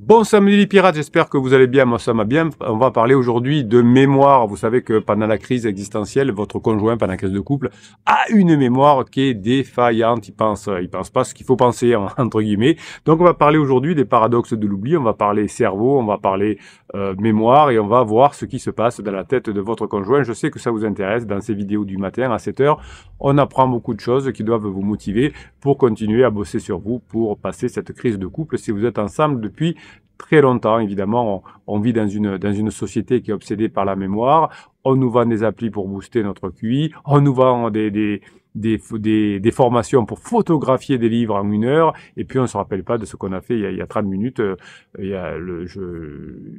Bon samedi les pirates, j'espère que vous allez bien, moi ça m'a bien. On va parler aujourd'hui de mémoire. Vous savez que pendant la crise existentielle, votre conjoint, pendant la crise de couple, a une mémoire qui est défaillante. Il pense pas ce qu'il faut penser, entre guillemets. Donc on va parler aujourd'hui des paradoxes de l'oubli, on va parler cerveau, on va parler mémoire et on va voir ce qui se passe dans la tête de votre conjoint. Je sais que ça vous intéresse dans ces vidéos du matin à 7 heures. On apprend beaucoup de choses qui doivent vous motiver pour continuer à bosser sur vous, pour passer cette crise de couple si vous êtes ensemble depuis très longtemps. Évidemment, on vit dans une société qui est obsédée par la mémoire. On nous vend des applis pour booster notre QI. On nous vend des formations pour photographier des livres en 1 heure. Et puis, on ne se rappelle pas de ce qu'on a fait il y a 30 minutes.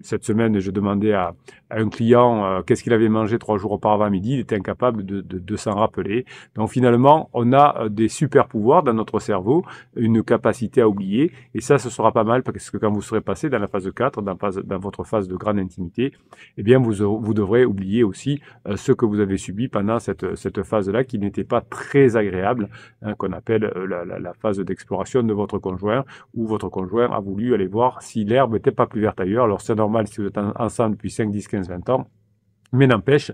Cette semaine, je demandais à un client qu'est-ce qu'il avait mangé 3 jours auparavant à midi. Il était incapable de s'en rappeler. Donc, finalement, on a des super pouvoirs dans notre cerveau, une capacité à oublier. Et ça, ce sera pas mal parce que quand vous serez passé dans la phase 4, dans votre phase de grande intimité, eh bien, vous devrez oublier aussi ce que vous avez subi pendant cette phase-là qui n'était pas très agréable, hein, qu'on appelle la phase d'exploration de votre conjoint, où votre conjoint a voulu aller voir si l'herbe n'était pas plus verte ailleurs. Alors, c'est normal si vous êtes ensemble depuis 5, 10, 15, 20 ans. Mais n'empêche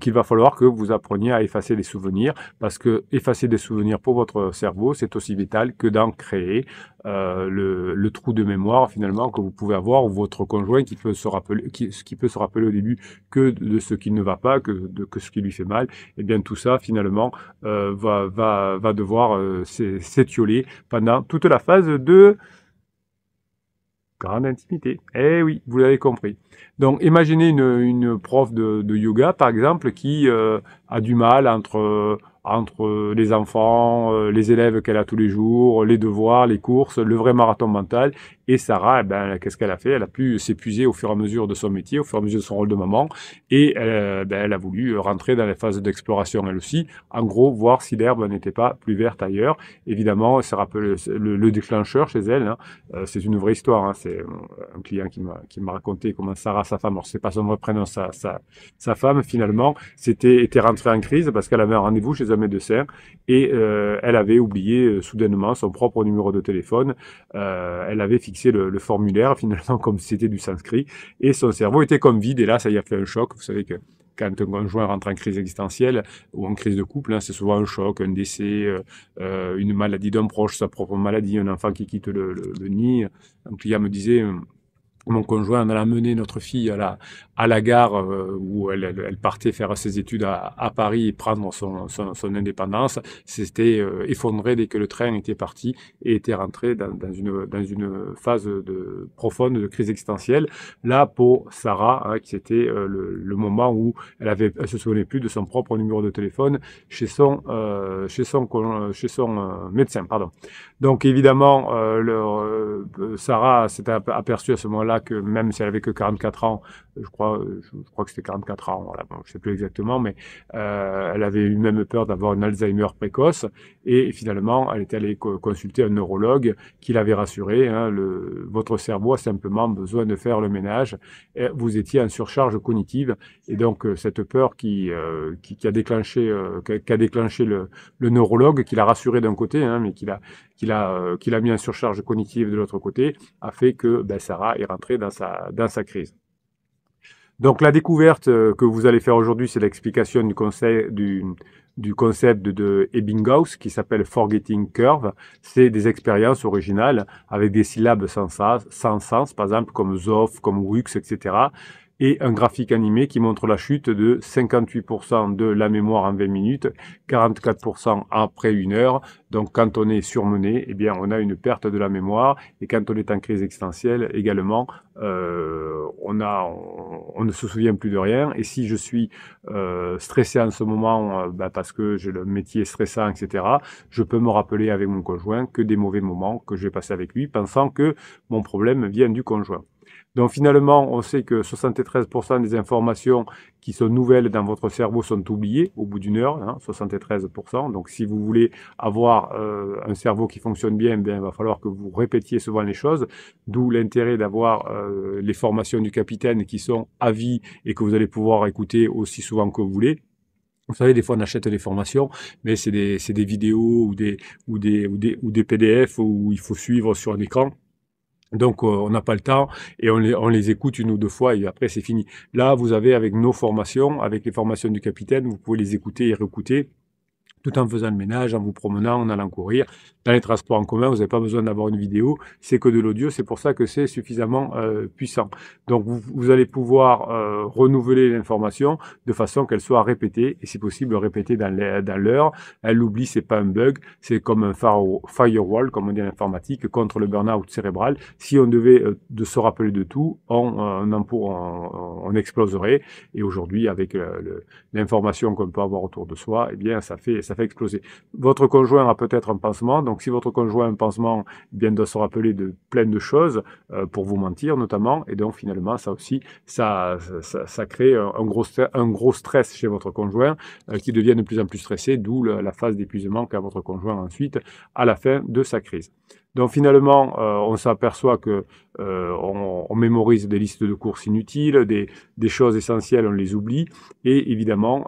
qu'il va falloir que vous appreniez à effacer des souvenirs, parce que effacer des souvenirs pour votre cerveau, c'est aussi vital que d'en créer le trou de mémoire finalement que vous pouvez avoir, ou votre conjoint qui peut se rappeler, qui peut se rappeler au début que de ce qui ne va pas, que ce qui lui fait mal. Et bien tout ça finalement va devoir s'étioler pendant toute la phase de grande intimité. Eh oui, vous l'avez compris. Donc, imaginez une prof de yoga, par exemple, qui a du mal entre les enfants, les élèves qu'elle a tous les jours, les devoirs, les courses, le vrai marathon mental. Et Sarah, eh ben, qu'est-ce qu'elle a fait? Elle a pu s'épuiser au fur et à mesure de son métier, au fur et à mesure de son rôle de maman. Et elle a voulu rentrer dans les phases d'exploration, elle aussi. En gros, voir si l'herbe n'était pas plus verte ailleurs. Évidemment, ça rappelle le déclencheur chez elle, hein. C'est une vraie histoire, hein. C'est un client qui m'a raconté comment Sarah, sa femme, alors c'est pas son vrai prénom, sa femme, finalement, était rentrée en crise parce qu'elle avait un rendez-vous chez un médecin et elle avait oublié soudainement son propre numéro de téléphone. Elle avait fixé le formulaire, finalement, comme si c'était du sanskrit, et son cerveau était comme vide, et là, ça y a fait un choc. Vous savez que quand un conjoint rentre en crise existentielle ou en crise de couple, hein, c'est souvent un choc, un décès, une maladie d'un proche, sa propre maladie, un enfant qui quitte le nid. Un client me disait, mon conjoint en allant mener notre fille à la gare où elle partait faire ses études à Paris et prendre son indépendance, s'était effondré dès que le train était parti et était rentré dans une phase profonde de crise existentielle. Là, pour Sarah, hein, c'était le moment où elle se souvenait plus de son propre numéro de téléphone chez son médecin, pardon. Donc évidemment, Sarah s'était aperçue à ce moment-là que même si elle avait que 44 ans, je crois que c'était 44 ans, voilà, bon, je sais plus exactement, mais elle avait eu même peur d'avoir un Alzheimer précoce, et finalement, elle était allée consulter un neurologue qui l'avait rassurée, hein, votre cerveau a simplement besoin de faire le ménage, et vous étiez en surcharge cognitive, et donc cette peur qui a déclenché le neurologue, qui l'a rassurée d'un côté, hein, mais qui l'a mis en surcharge cognitive de l'autre côté, a fait que Sarah est rentrée dans sa crise. Donc la découverte que vous allez faire aujourd'hui, c'est l'explication du concept de Ebbinghaus qui s'appelle Forgetting Curve. C'est des expériences originales avec des syllabes sans sens, par exemple comme Zoff, comme Wux, etc. Et un graphique animé qui montre la chute de 58% de la mémoire en 20 minutes, 44% après 1 heure. Donc quand on est surmené, eh bien on a une perte de la mémoire, et quand on est en crise existentielle également, on ne se souvient plus de rien. Et si je suis stressé en ce moment, parce que j'ai le métier stressant, etc., je peux me rappeler avec mon conjoint que des mauvais moments que j'ai passés avec lui, pensant que mon problème vient du conjoint. Donc finalement, on sait que 73% des informations qui sont nouvelles dans votre cerveau sont oubliées au bout d'1 heure, hein, 73%. Donc si vous voulez avoir un cerveau qui fonctionne bien, il va falloir que vous répétiez souvent les choses, d'où l'intérêt d'avoir les formations du capitaine qui sont à vie et que vous allez pouvoir écouter aussi souvent que vous voulez. Vous savez, des fois on achète des formations, mais c'est des vidéos ou des PDF où il faut suivre sur un écran. Donc, on n'a pas le temps et on les écoute une ou deux fois et après c'est fini. Là, vous avez avec nos formations, avec les formations du capitaine, vous pouvez les écouter et réécouter tout en faisant le ménage, en vous promenant, en allant courir. Dans les transports en commun, vous n'avez pas besoin d'avoir une vidéo, c'est que de l'audio, c'est pour ça que c'est suffisamment puissant. Donc vous allez pouvoir renouveler l'information de façon qu'elle soit répétée, et si possible répétée dans l'heure. L'oubli, c'est pas un bug, c'est comme un firewall, comme on dit en informatique, contre le burn-out cérébral. Si on devait de se rappeler de tout, on exploserait. Et aujourd'hui, avec l'information qu'on peut avoir autour de soi, eh bien, ça fait exploser. Votre conjoint a peut-être un pansement, donc si votre conjoint a un pansement, eh bien, doit se rappeler de plein de choses pour vous mentir notamment, et donc finalement, ça aussi, ça crée un gros stress chez votre conjoint qui devient de plus en plus stressé, d'où la phase d'épuisement qu'a votre conjoint ensuite à la fin de sa crise. Donc finalement, on s'aperçoit que on mémorise des listes de courses inutiles, des choses essentielles, on les oublie, et évidemment,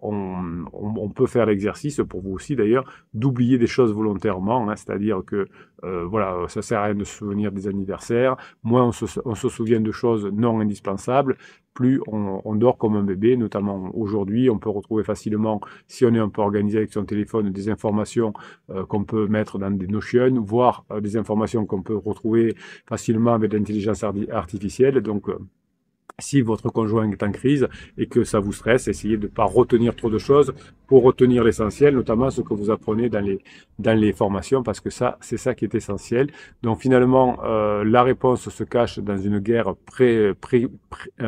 on peut faire l'exercice, pour vous aussi d'ailleurs, d'oublier des choses volontairement, hein, c'est-à-dire que voilà, ça sert à rien de se souvenir des anniversaires, moins on se souvient de choses non indispensables, plus on dort comme un bébé, notamment aujourd'hui, on peut retrouver facilement, si on est un peu organisé avec son téléphone, des informations qu'on peut mettre dans des Notion, voire des informations qu'on peut retrouver facilement avec l'intelligence artificielle, donc si votre conjoint est en crise et que ça vous stresse, essayez de ne pas retenir trop de choses pour retenir l'essentiel, notamment ce que vous apprenez dans les formations, parce que ça, c'est ça qui est essentiel. Donc finalement, la réponse se cache dans une guerre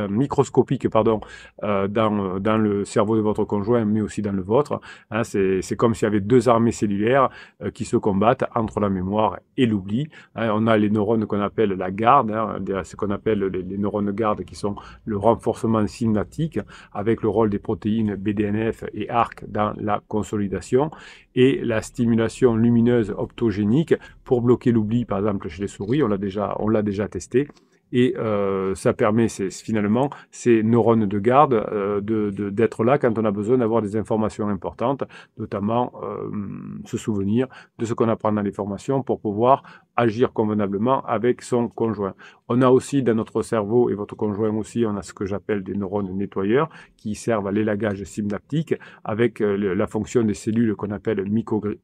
microscopique, pardon, dans le cerveau de votre conjoint, mais aussi dans le vôtre. Hein, c'est comme s'il y avait deux armées cellulaires qui se combattent entre la mémoire et l'oubli. Hein, on a les neurones qu'on appelle la garde, hein, ce qu'on appelle les neurones garde qui sont le renforcement synaptique avec le rôle des protéines BDNF et ARC dans la consolidation et la stimulation lumineuse optogénique pour bloquer l'oubli, par exemple chez les souris, on l'a déjà testé. Et ça permet finalement ces neurones de garde d'être là quand on a besoin d'avoir des informations importantes, notamment se souvenir de ce qu'on apprend dans les formations pour pouvoir agir convenablement avec son conjoint. On a aussi dans notre cerveau, et votre conjoint aussi, on a ce que j'appelle des neurones nettoyeurs qui servent à l'élagage synaptique avec la fonction des cellules qu'on appelle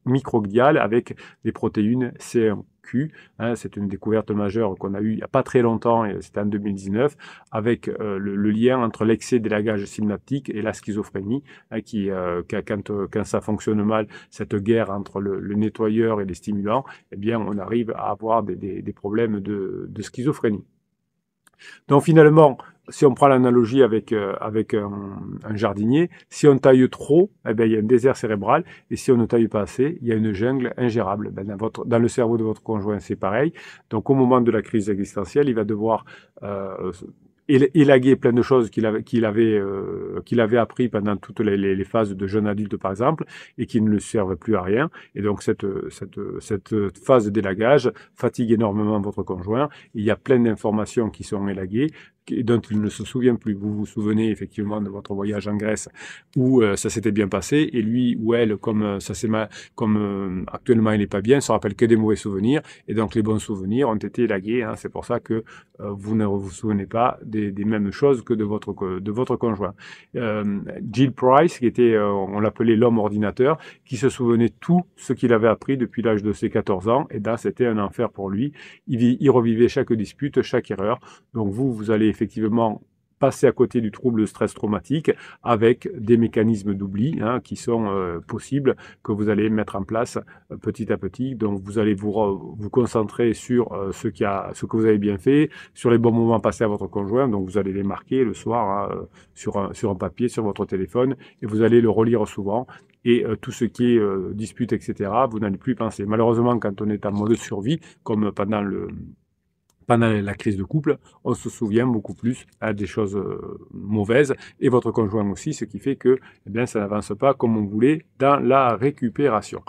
microgliales avec les protéines C1Q. Hein, c'est une découverte majeure qu'on a eue il n'y a pas très longtemps, et c'était en 2019, avec le lien entre l'excès d'élagage synaptique et la schizophrénie, hein, quand ça fonctionne mal, cette guerre entre le nettoyeur et les stimulants, eh bien, on arrive à avoir des problèmes de schizophrénie. Donc finalement, si on prend l'analogie avec un jardinier, si on taille trop, eh bien, il y a un désert cérébral, et si on ne taille pas assez, il y a une jungle ingérable. Ben, dans le cerveau de votre conjoint, c'est pareil. Donc au moment de la crise existentielle, il va devoir élaguer plein de choses qu'il avait appris pendant toutes les phases de jeune adulte, par exemple, et qui ne le servent plus à rien. Et donc cette phase d'élagage fatigue énormément votre conjoint. Il y a plein d'informations qui sont élaguées dont il ne se souvient plus. Vous vous souvenez effectivement de votre voyage en Grèce où ça s'était bien passé, et lui ou elle, comme actuellement il n'est pas bien, ne se rappelle que des mauvais souvenirs, et donc les bons souvenirs ont été élagués. Hein. C'est pour ça que vous ne vous souvenez pas des mêmes choses que de votre conjoint. Jill Price, qui était, on l'appelait l'homme ordinateur, qui se souvenait tout ce qu'il avait appris depuis l'âge de ses 14 ans, et là c'était un enfer pour lui. Il revivait chaque dispute, chaque erreur. Donc vous allez effectivement passer à côté du trouble stress traumatique avec des mécanismes d'oubli qui sont possibles, que vous allez mettre en place petit à petit. Donc vous allez vous concentrer sur ce que vous avez bien fait, sur les bons moments passés à votre conjoint. Donc vous allez les marquer le soir sur un papier, sur votre téléphone, et vous allez le relire souvent. Et tout ce qui est dispute, etc., vous n'allez plus penser. Malheureusement, quand on est en mode survie, comme pendant la crise de couple, on se souvient beaucoup plus des choses mauvaises, et votre conjoint aussi, ce qui fait que eh bien, ça n'avance pas comme on voulait dans la récupération.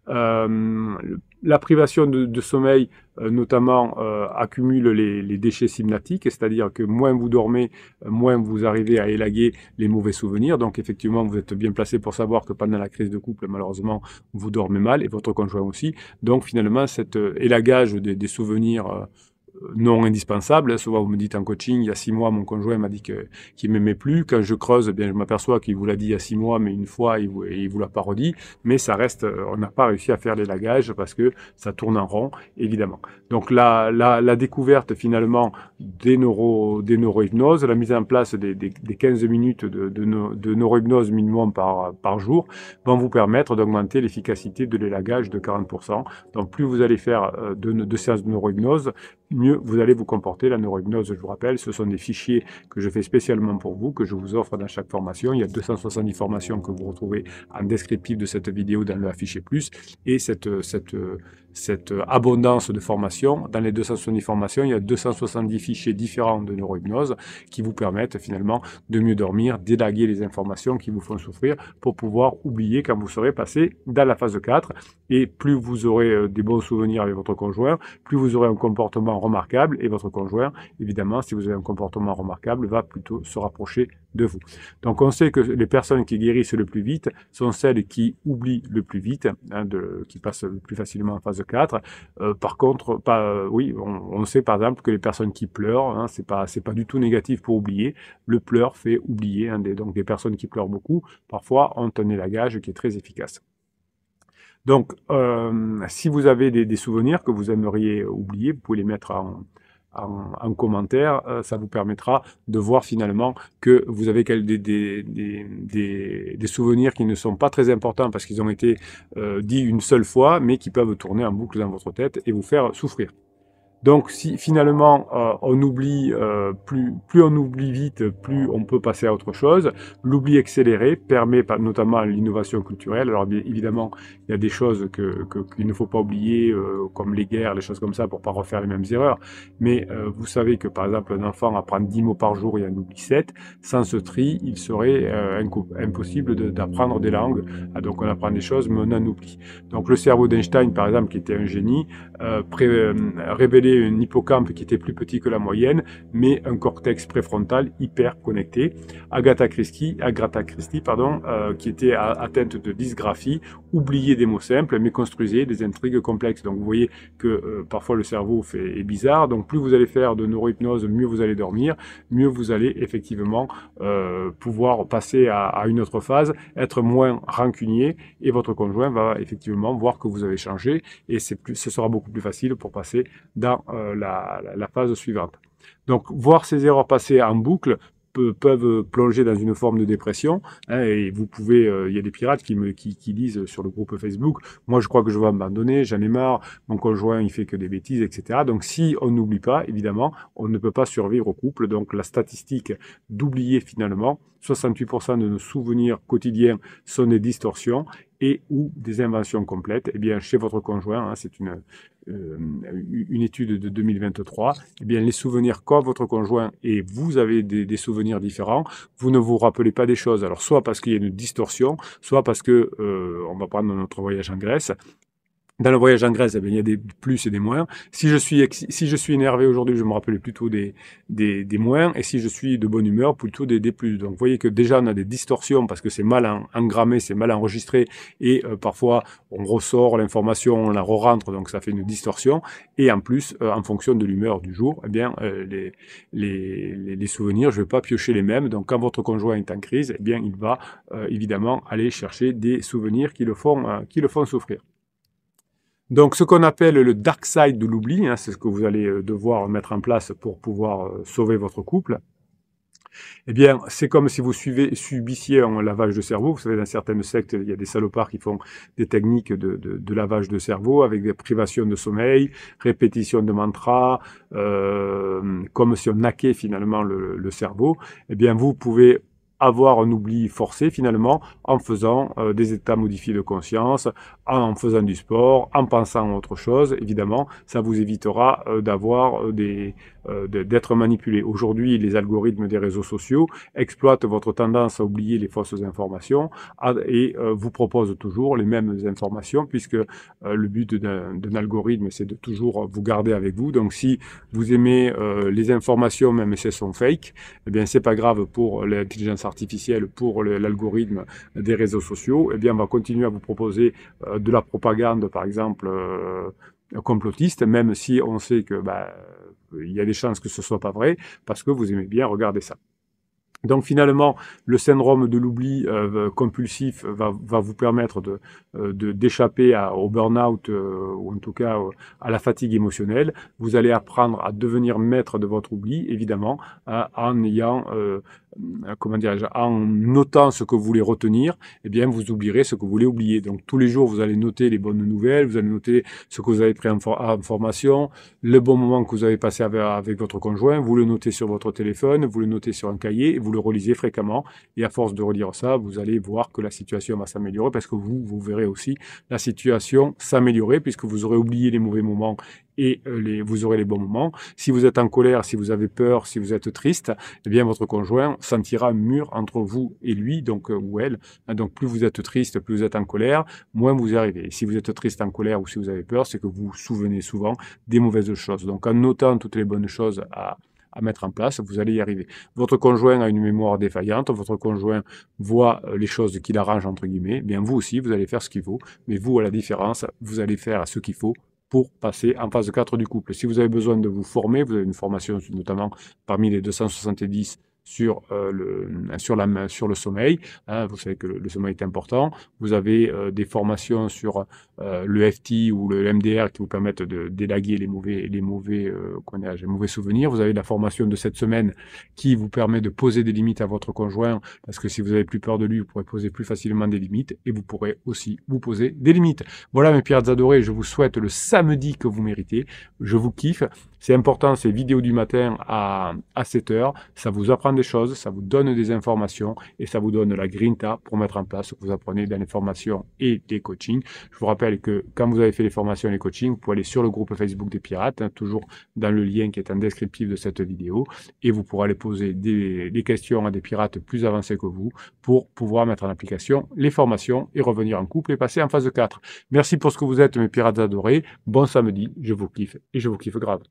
La privation de sommeil, notamment, accumule les déchets synaptiques, c'est-à-dire que moins vous dormez, moins vous arrivez à élaguer les mauvais souvenirs. Donc effectivement, vous êtes bien placé pour savoir que pendant la crise de couple, malheureusement, vous dormez mal, et votre conjoint aussi. Donc finalement, cet élagage des souvenirs non indispensable. Hein. Souvent, vous me dites en coaching, il y a 6 mois, mon conjoint m'a dit qu'il m'aimait plus. Quand je creuse, eh bien, je m'aperçois qu'il vous l'a dit il y a 6 mois, mais une fois, il vous l'a pas redit. Mais ça reste, on n'a pas réussi à faire l'élagage parce que ça tourne en rond, évidemment. Donc, la découverte, finalement, des neurohypnoses, la mise en place des 15 minutes de neurohypnose minimum par jour, vont vous permettre d'augmenter l'efficacité de l'élagage de 40%. Donc, plus vous allez faire de séances de neurohypnose, mieux vous allez vous comporter. La neurohypnose, je vous rappelle, ce sont des fichiers que je fais spécialement pour vous, que je vous offre dans chaque formation. Il y a 270 formations que vous retrouvez en descriptif de cette vidéo dans le affiché plus. Et cette abondance de formations, dans les 270 formations, il y a 270 fichiers différents de neurohypnose qui vous permettent finalement de mieux dormir, d'élaguer les informations qui vous font souffrir pour pouvoir oublier quand vous serez passé dans la phase 4. Et plus vous aurez des bons souvenirs avec votre conjoint, plus vous aurez un comportement remarquable et votre conjoint, évidemment, si vous avez un comportement remarquable, va plutôt se rapprocher de vous. Donc on sait que les personnes qui guérissent le plus vite sont celles qui oublient le plus vite, hein, qui passent le plus facilement en phase 4. Par contre, oui, on sait par exemple que les personnes qui pleurent, hein, c'est pas du tout négatif pour oublier. Le pleur fait oublier, hein, donc des personnes qui pleurent beaucoup, parfois ont un élagage qui est très efficace. Donc, si vous avez des souvenirs que vous aimeriez oublier, vous pouvez les mettre en commentaire. Ça vous permettra de voir finalement que vous avez des souvenirs qui ne sont pas très importants parce qu'ils ont été dits une seule fois, mais qui peuvent tourner en boucle dans votre tête et vous faire souffrir. Donc, si finalement on oublie, plus on oublie vite, plus on peut passer à autre chose. L'oubli accéléré permet notamment l'innovation culturelle. Alors bien évidemment, il y a des choses qu'il ne faut pas oublier, comme les guerres, les choses comme ça, pour pas refaire les mêmes erreurs. Mais vous savez que par exemple, un enfant apprend 10 mots par jour et en oublie 7. Sans ce tri, il serait impossible d'apprendre des langues. Ah, donc on apprend des choses, mais on en oublie. Donc le cerveau d'Einstein, par exemple, qui était un génie, révélait un hippocampe qui était plus petit que la moyenne, mais un cortex préfrontal hyper connecté. Agatha Christie, qui était atteinte de dysgraphie, oubliait des mots simples, mais construisait des intrigues complexes. Donc vous voyez que parfois le cerveau est bizarre. Donc plus vous allez faire de neurohypnose, mieux vous allez dormir, mieux vous allez effectivement pouvoir passer à une autre phase, être moins rancunier, et votre conjoint va effectivement voir que vous avez changé, et ce sera beaucoup plus facile pour passer dans la phase suivante. Donc, voir ces erreurs passer en boucle peuvent plonger dans une forme de dépression, hein, et vous pouvez, il y a des pirates qui disent sur le groupe Facebook, moi je crois que je vais abandonner, j'en ai marre, mon conjoint il fait que des bêtises, etc. Donc si on n'oublie pas, évidemment, on ne peut pas survivre au couple. Donc la statistique d'oublier finalement, 68% de nos souvenirs quotidiens sont des distorsions et ou des inventions complètes. Eh bien, chez votre conjoint, hein, c'est une étude de 2023, eh bien, les souvenirs qu'a votre conjoint et vous avez des souvenirs différents, vous ne vous rappelez pas des choses. Alors, soit parce qu'il y a une distorsion, soit parce que, on va prendre notre voyage en Grèce. Dans le voyage en Grèce, eh bien, il y a des plus et des moins. Si je suis énervé aujourd'hui, je me rappelle plutôt des moins, et si je suis de bonne humeur, plutôt des plus. Donc, vous voyez que déjà, on a des distorsions parce que c'est mal engrammé, c'est mal enregistré, et parfois, on ressort l'information, on la re-rentre, donc ça fait une distorsion. Et en plus, en fonction de l'humeur du jour, eh bien, les souvenirs, je ne vais pas piocher les mêmes. Donc, quand votre conjoint est en crise, eh bien, il va évidemment aller chercher des souvenirs qui le font souffrir. Donc, ce qu'on appelle le dark side de l'oubli, hein, c'est ce que vous allez devoir mettre en place pour pouvoir sauver votre couple. Eh bien, c'est comme si vous subissiez un lavage de cerveau. Vous savez, dans certaines sectes, il y a des salopards qui font des techniques de lavage de cerveau avec des privations de sommeil, répétition de mantras, comme si on hackait finalement le cerveau. Eh bien, vous pouvez avoir un oubli forcé finalement en faisant des états modifiés de conscience, en faisant du sport, en pensant à autre chose. Évidemment, ça vous évitera d'avoir d'être manipulé. Aujourd'hui, les algorithmes des réseaux sociaux exploitent votre tendance à oublier les fausses informations et vous proposent toujours les mêmes informations, puisque le but d'un algorithme, c'est de toujours vous garder avec vous. Donc, si vous aimez les informations, même si elles sont fake, eh bien, c'est pas grave pour l'intelligence artificielle, pour l'algorithme des réseaux sociaux. Eh bien, on va continuer à vous proposer de la propagande, par exemple, complotiste, même si on sait que il y a des chances que ce soit pas vrai, parce que vous aimez bien regarder ça. Donc finalement, le syndrome de l'oubli compulsif va vous permettre d'échapper au burn-out ou en tout cas à la fatigue émotionnelle. Vous allez apprendre à devenir maître de votre oubli, évidemment, en ayant, comment dirais-je, en notant ce que vous voulez retenir, eh bien vous oublierez ce que vous voulez oublier. Donc tous les jours, vous allez noter les bonnes nouvelles, vous allez noter ce que vous avez pris en formation, le bon moment que vous avez passé avec votre conjoint, vous le notez sur votre téléphone, vous le notez sur un cahier, vous le relisez fréquemment, et à force de relire ça, vous allez voir que la situation va s'améliorer, parce que vous verrez aussi la situation s'améliorer, puisque vous aurez oublié les mauvais moments et vous aurez les bons moments. Si vous êtes en colère, si vous avez peur, si vous êtes triste, eh bien votre conjoint sentira un mur entre vous et lui, donc ou elle. Donc plus vous êtes triste, plus vous êtes en colère, moins vous y arrivez. Si vous êtes triste, en colère ou si vous avez peur, c'est que vous vous souvenez souvent des mauvaises choses. Donc en notant toutes les bonnes choses à mettre en place, vous allez y arriver. Votre conjoint a une mémoire défaillante, votre conjoint voit les choses qu'il arrange, entre guillemets, bien vous aussi, vous allez faire ce qu'il faut, mais vous, à la différence, vous allez faire ce qu'il faut pour passer en phase 4 du couple. Si vous avez besoin de vous former, vous avez une formation notamment parmi les 270 sur le sommeil. Hein, vous savez que le sommeil est important. Vous avez des formations sur le FT ou le MDR qui vous permettent d'élaguer les mauvais souvenirs. Vous avez la formation de cette semaine qui vous permet de poser des limites à votre conjoint, parce que si vous avez plus peur de lui, vous pourrez poser plus facilement des limites, et vous pourrez aussi vous poser des limites. Voilà mes pirates adorés, je vous souhaite le samedi que vous méritez. Je vous kiffe. C'est important, ces vidéos du matin à 7 heures. Ça vous apprend des choses, ça vous donne des informations et ça vous donne la grinta pour mettre en place ce que vous apprenez dans les formations et les coachings. Je vous rappelle que quand vous avez fait les formations et les coachings, vous pouvez aller sur le groupe Facebook des pirates, hein, toujours dans le lien qui est en descriptif de cette vidéo, et vous pourrez aller poser des questions à des pirates plus avancés que vous pour pouvoir mettre en application les formations et revenir en couple et passer en phase 4. Merci pour ce que vous êtes, mes pirates adorés. Bon samedi, je vous kiffe et je vous kiffe grave.